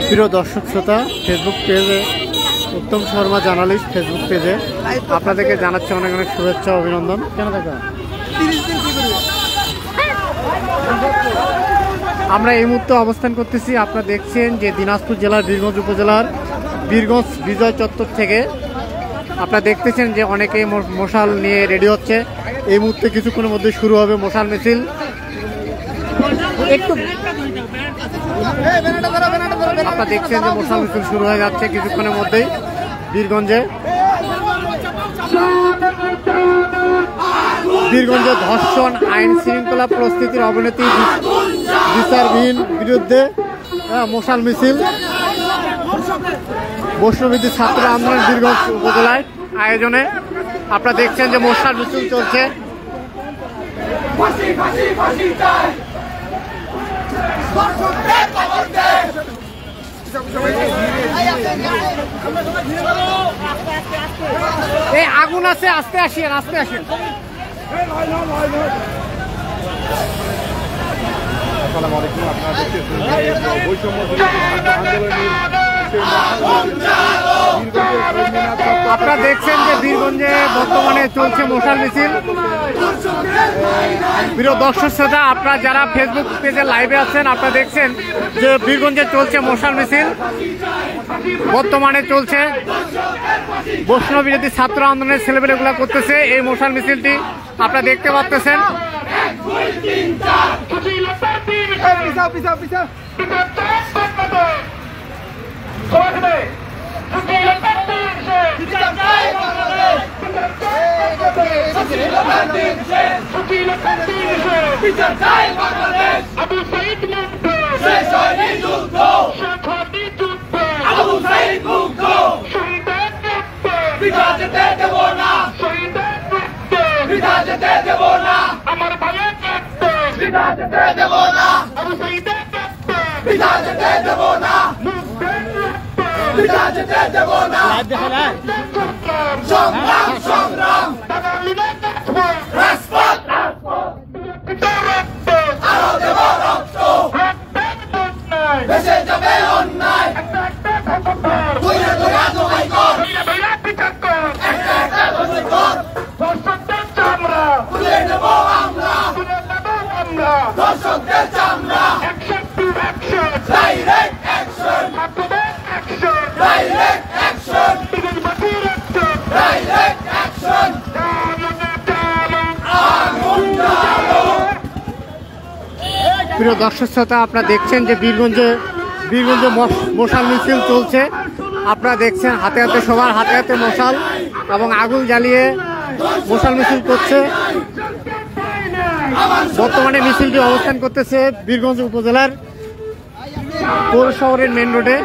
প্রিয় দর্শক শ্রোতা, ফেসবুক পেজে উত্তম শর্মা জার্নালিস্ট ফেসবুক পেজে আপনাদেরকে জানাচ্ছি অনেক অনেক শুভেচ্ছা অভিনন্দন। কেন দেখা আমরা এই মুহূর্তে অবস্থান করতেছি, আপনারা দেখছেন যে দিনাজপুর জেলার বীরগঞ্জ উপজেলার বীরগঞ্জ বিজয় চত্বর থেকে আপনারা দেখতেছেন যে অনেকেই মশাল নিয়ে রেডি হচ্ছে। এই মুহূর্তে কিছুক্ষণের মধ্যে শুরু হবে মশাল মিছিল। একটু আপনারা দেখছেন যে মশাল মিছিল শুরু হয়ে যাচ্ছে কিছুক্ষণের মধ্যেই বীরগঞ্জে। বীরগঞ্জে ধর্ষণ, আইন শৃঙ্খলা পরিস্থিতির অবনতি, বিচারবিহীন বিরুদ্ধে মশাল মিছিল। বৈষ্ণবীতি ছাত্র আন্দোলন বীরগঞ্জ উপজেলায় আয়োজনে আপনারা দেখছেন যে মশাল মিছিল চলছে। এই আগুন আছে, আস্তে আসেন, আস্তে আসেন। আসসালামু আলাইকুম, আপনারা দেখতেছেন বৈষম্য আপনারা দেখছেন যে বীরগঞ্জে বর্তমানে চলছে মশাল মিছিল। প্রিয় দর্শক শ্রোতা, আপনারা যারা ফেসবুক পেজে লাইভে আছেন আপনারা দেখছেন যে বীরগঞ্জে চলছে মশাল মিছিল। বর্তমানে চলছে বৈষ্ণব বিরোধী ছাত্র আন্দোলনের ছেলেমেয়েগুলো করতেছে এই মশাল মিছিলটি আপনারা দেখতে পাচ্ছেন। আমার ভাইয়ের দেব না, দেব না, দেব না, সংগ্রাম সংগ্রাম আরো দেব রক্ত, ভেসে যাবে অন্যায়, তুইরা তোরা জমাই কর, একটা একটা ধসে কর, দর্শকদের চামড়া তুলে নেব আমরা, দর্শকদের চামড়া, direct action, direct action, direct action, প্রিয় দর্শক শ্রোতা, আপনারা দেখছেন যে বীরগঞ্জে মশাল মিছিল চলছে। আপনারা দেখছেন হাতে হাতে সবার হাতে হাতে মশাল এবং আগুন জ্বালিয়ে মশাল মিছিল করছে। বর্তমানে মিছিলটি অবস্থান করতেছে বীরগঞ্জ উপজেলার পৌর শহরের মেন রোডে।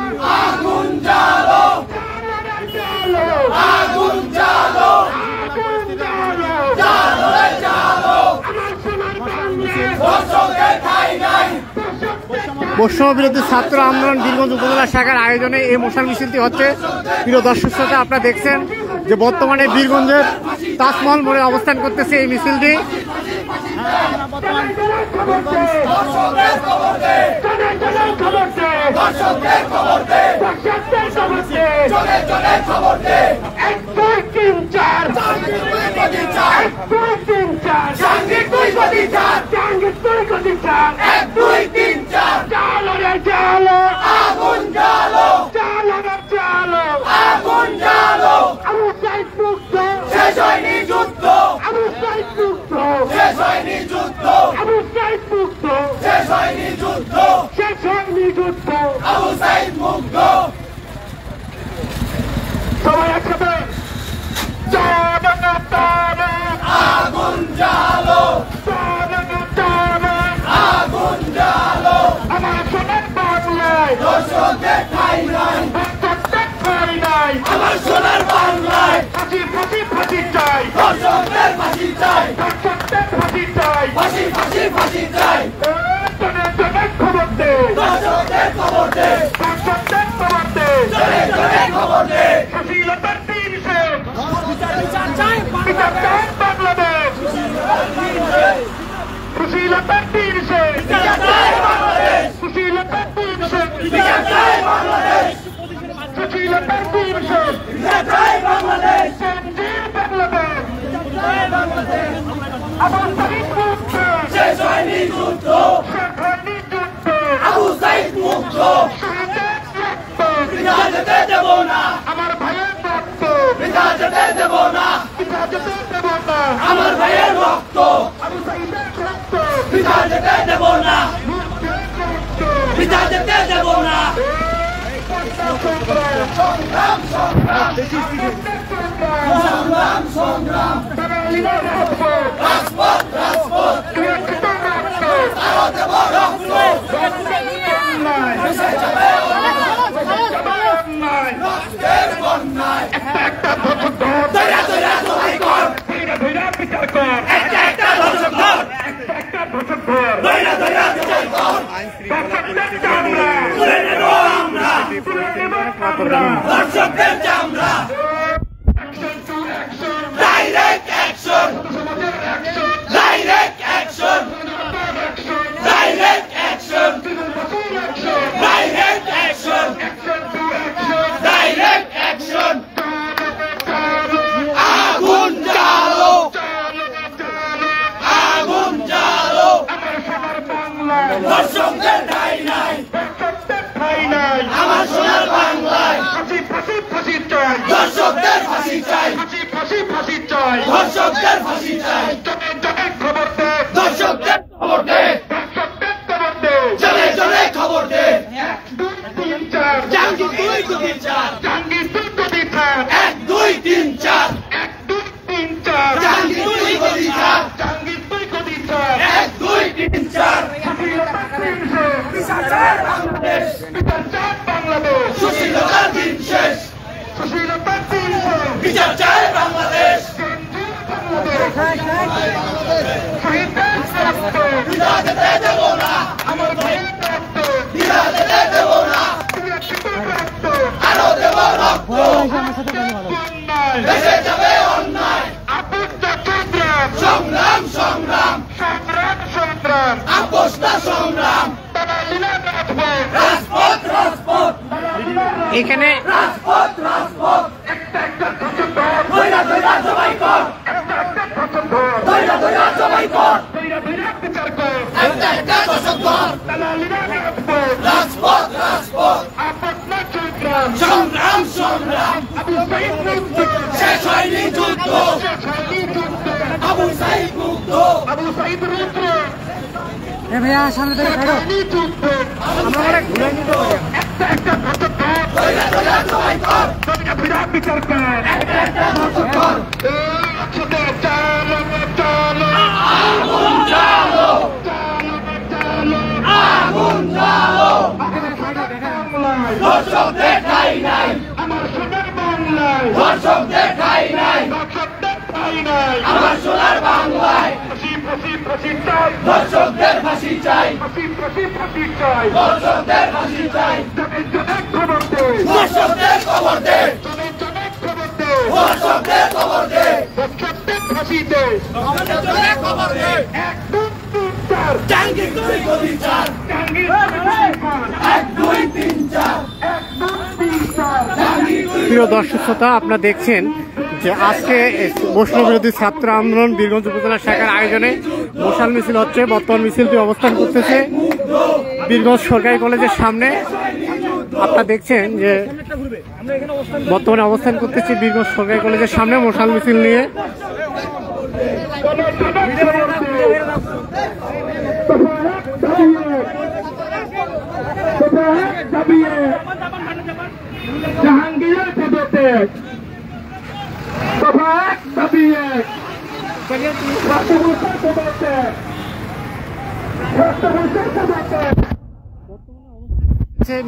বৈষম্য বিরোধী ছাত্র আন্দোলন বীরগঞ্জ উপজেলা শাখার আয়োজনে এই মশাল মিছিলটি হচ্ছে। প্রিয় দর্শক শ্রোতা, আপনারা দেখছেন যে বর্তমানে বীরগঞ্জের তাজমহল মোড়ে অবস্থান করতেছে এই মিছিলটি। শেষ হয়নি যুদ্ধ, শেষ হয়নি যুদ্ধ, শেষ হয়নি যুদ্ধ, আবু সাইদ মুগ্ধ। সবাই একসাথে আগুন জ্বালো, আগুন সুশীলতার দিন শেষ, সুশীলতার দিন শেষ, সুশীলতার দিন শেষ, সঞ্জীব বাংলাদেশ, আবু সাইদ মুক্ত, শেষ হয়নি যুদ্ধ, আবু সাইদ মুক্ত, বৃথা যেতে দেব না, আমার ভাইয়ের রক্ত বৃথা যেতে দেব না, বৃথা যেতে দেব না, আমার ভাইয়ের রক্ত আবু সাইদের রক্ত বৃথা যেতে দেব না, বৃথা যেতে দেব না। সংগ্রাম সংগ্রাম সংগ্রাম সংগ্রাম রাজপথ রাজপথ আরো দেব রক্ত, রক্তের বন্যায় একটা ধর্ষক ধৈর্য ধৈর্য জবাই কর, ধৈর্য ধৈর্য বিচার কর, একটা ধর্ষক ধর, একটা ধর্ষক ধর, ধৈর্য ধৈর্য জবাই কর, ধর্ষকদের চামড়া তুলে নেব আমরা, তুলে নেব আমরা, ধর্ষকদের চামড়া। Direct action, direct action, direct action, direct action, direct action. আগুন জ্বালো, আগুন জ্বালো, ধর্ষকদের ঠাঁই নাই, আমার সোনার বাংলায় ফাঁসি ফাঁসি চাই, ধর্ষকদের ফাঁসি চাই, ফাঁসি ফাঁসি চাই, ধর্ষকদের ফাঁসি চাই, খবর দে, ধর্ষকদের খবর দে, ধর্ষকদের খবর দে, জনে জনে খবর দে, 1 2 3 4 জাঙ্গি 2 2 4 জাঙ্গি 2 2 4 1 2 3 4 1 2 3 4 জাঙ্গি 2 2 4 জাঙ্গি 2 2 4 1 2 3 4 বিচার বাংলাদেশ, বিচার বাংলাদেশ, সুশীলতার দিন শেষ, সুশীলতার দিন শেষ, বিচার চাই বাংলাদেশ, বিধা যেতে দেব না, আমার ভাইয়ের রক্ত বিধা যেতে দেব না, আরো দেব রক্ত, দেশে যাবে অন্যায়, সংগ্রাম সংগ্রাম সংগ্রাম সংগ্রাম, আপোষ না সংগ্রাম, রাজপথ রাজপথ, এখানে রাজপথ রাজপথ, একটা একটা ধৈর্য ধৈর্য জবাই কর, একটা একটা ধৈর্য ধৈর্য জবাই কর, ধৈর্য ধৈর্য বিচার কর, একটা একটা দশক ধর, রাজপথ রাজপথ, আপোষ না সংগ্রাম, সংগ্রাম সংগ্রাম, আবু সাইদ মুক্ত, শেষ হয়নি যুদ্ধ, শেষ হয়নি যুদ্ধ, আবু সাইদ মুক্ত, আবু সাইদ রুদ্র, ভাইয়া সামনে থেকে ছাড়ো, আমরা ঘুরে নিতে পারি, একটা একটা ধর্ষক ধর, ধৈর্য ধৈর্য জবাই কর, ধৈর্য ধৈর্য বিচার কর, একটা একটা ধর্ষক ধর, একসাথে চালো চালো, আগুন জ্বালো, আগুন জ্বালো, ধর্ষকদের ঠাঁই নাই, আমার সোনার বাংলায়, ধর্ষকদের ঠাঁই নাই, ধর্ষকদের ঠাঁই নাই, আমার সোনার বাংলায়, ফাঁসি ফাঁসি ফাঁসি চাই, ধর্ষকদের ফাঁসি চাই, ফাঁসি ফাঁসি ফাঁসি চাই, ধর্ষকদের ফাঁসি চাই, জনে জনে খবর দে, ধর্ষকদের খবর দে, জনে জনে খবর দে, ধর্ষকদের খবর দে, ধর্ষকদের ফাঁসি দে, জনে জনে খবর দে, 1 2 3 4 জাঙ্গি 2 2 4 জাঙ্গি 1 2 3 4 1 2 3 4 জাঙ্গি 2। প্রিয় দর্শক শ্রোতা, আপনারা দেখছেন যে আজকে বৈষ্ণব বিরোধী ছাত্র আন্দোলন বীরগঞ্জ উপজেলা শাখার আয়োজনে মশাল মিছিল হচ্ছে। বর্তমান মিছিলটি অবস্থান করতেছে বীরগঞ্জ সরকারি কলেজের সামনে। আপনারা দেখছেন যে বর্তমানে অবস্থান করতেছে বীরগঞ্জ সরকারি কলেজের সামনে মশাল মিছিল নিয়ে। জাহাঙ্গীরের পদত্যাগ,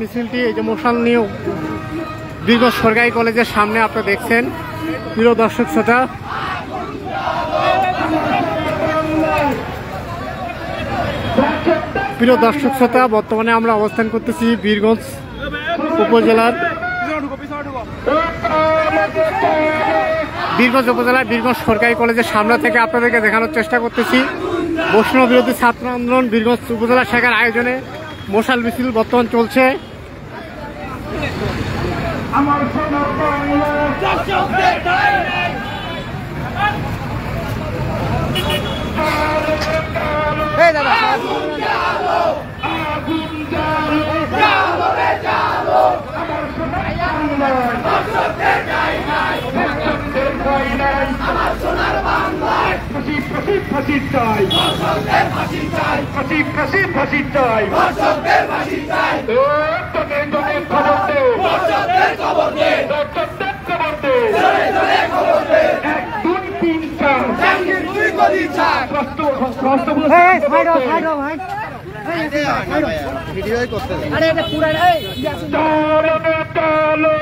মিছিলটি এই যে মশাল নিয়ে বীরগঞ্জ সরকারি কলেজের সামনে আপনারা দেখছেন। প্রিয় দর্শক শ্রোতা, বর্তমানে আমরা অবস্থান করতেছি বীরগঞ্জ উপজেলার বীরগঞ্জ সরকারি কলেজের সামনে থেকে আপনাদেরকে দেখানোর চেষ্টা করতেছি বৈষ্ণব বিরোধী ছাত্র আন্দোলন বীরগঞ্জ উপজেলা শাখার আয়োজনে মশাল মিছিল বর্তমান চলছে। আমার সোনার বাংলা দর্শকদের ঠাঁই নাই। আগুন জ্বালো, আগুন জ্বালো, জ্বালো রে জ্বালো। আমার সোনার বাংলায় দর্শকদের ঠাঁই নাই, দর্শকদের ঠাঁই নাই। আমার সোনার বাংলায় ফাঁসি ফাঁসি ফাঁসি চাই, দর্শকদের ফাঁসি চাই, ফাঁসি ফাঁসি ফাঁসি চাই, দর্শকদের ফাঁসি চাই। তোকে তোকে খবর দে, দর্শকদের খবর দে, দর্শকদের খবর দে, জোরে জোরে খবর দে। 1 2 3 4 জাঙ্গির তুই গদি ছাড়, কষ্ট কষ্ট এই সাইড অফ ভাই ভিডিওই করতে আরে এটা পুরা এই জ্বালো রে জ্বালো,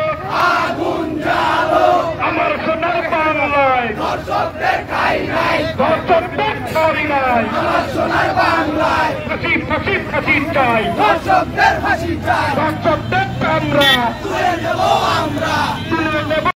আগুন জ্বালো। আমার সোনার বাংলায় দর্শকদের ঠাঁই নাই, দর্শকদের ঠাঁই নাই। আমার সোনার বাংলায় ফাঁসি ফাঁসি ফাঁসি চাই, দর্শকদের ফাঁসি চাই, দর্শকদের আমরা তুলে নেব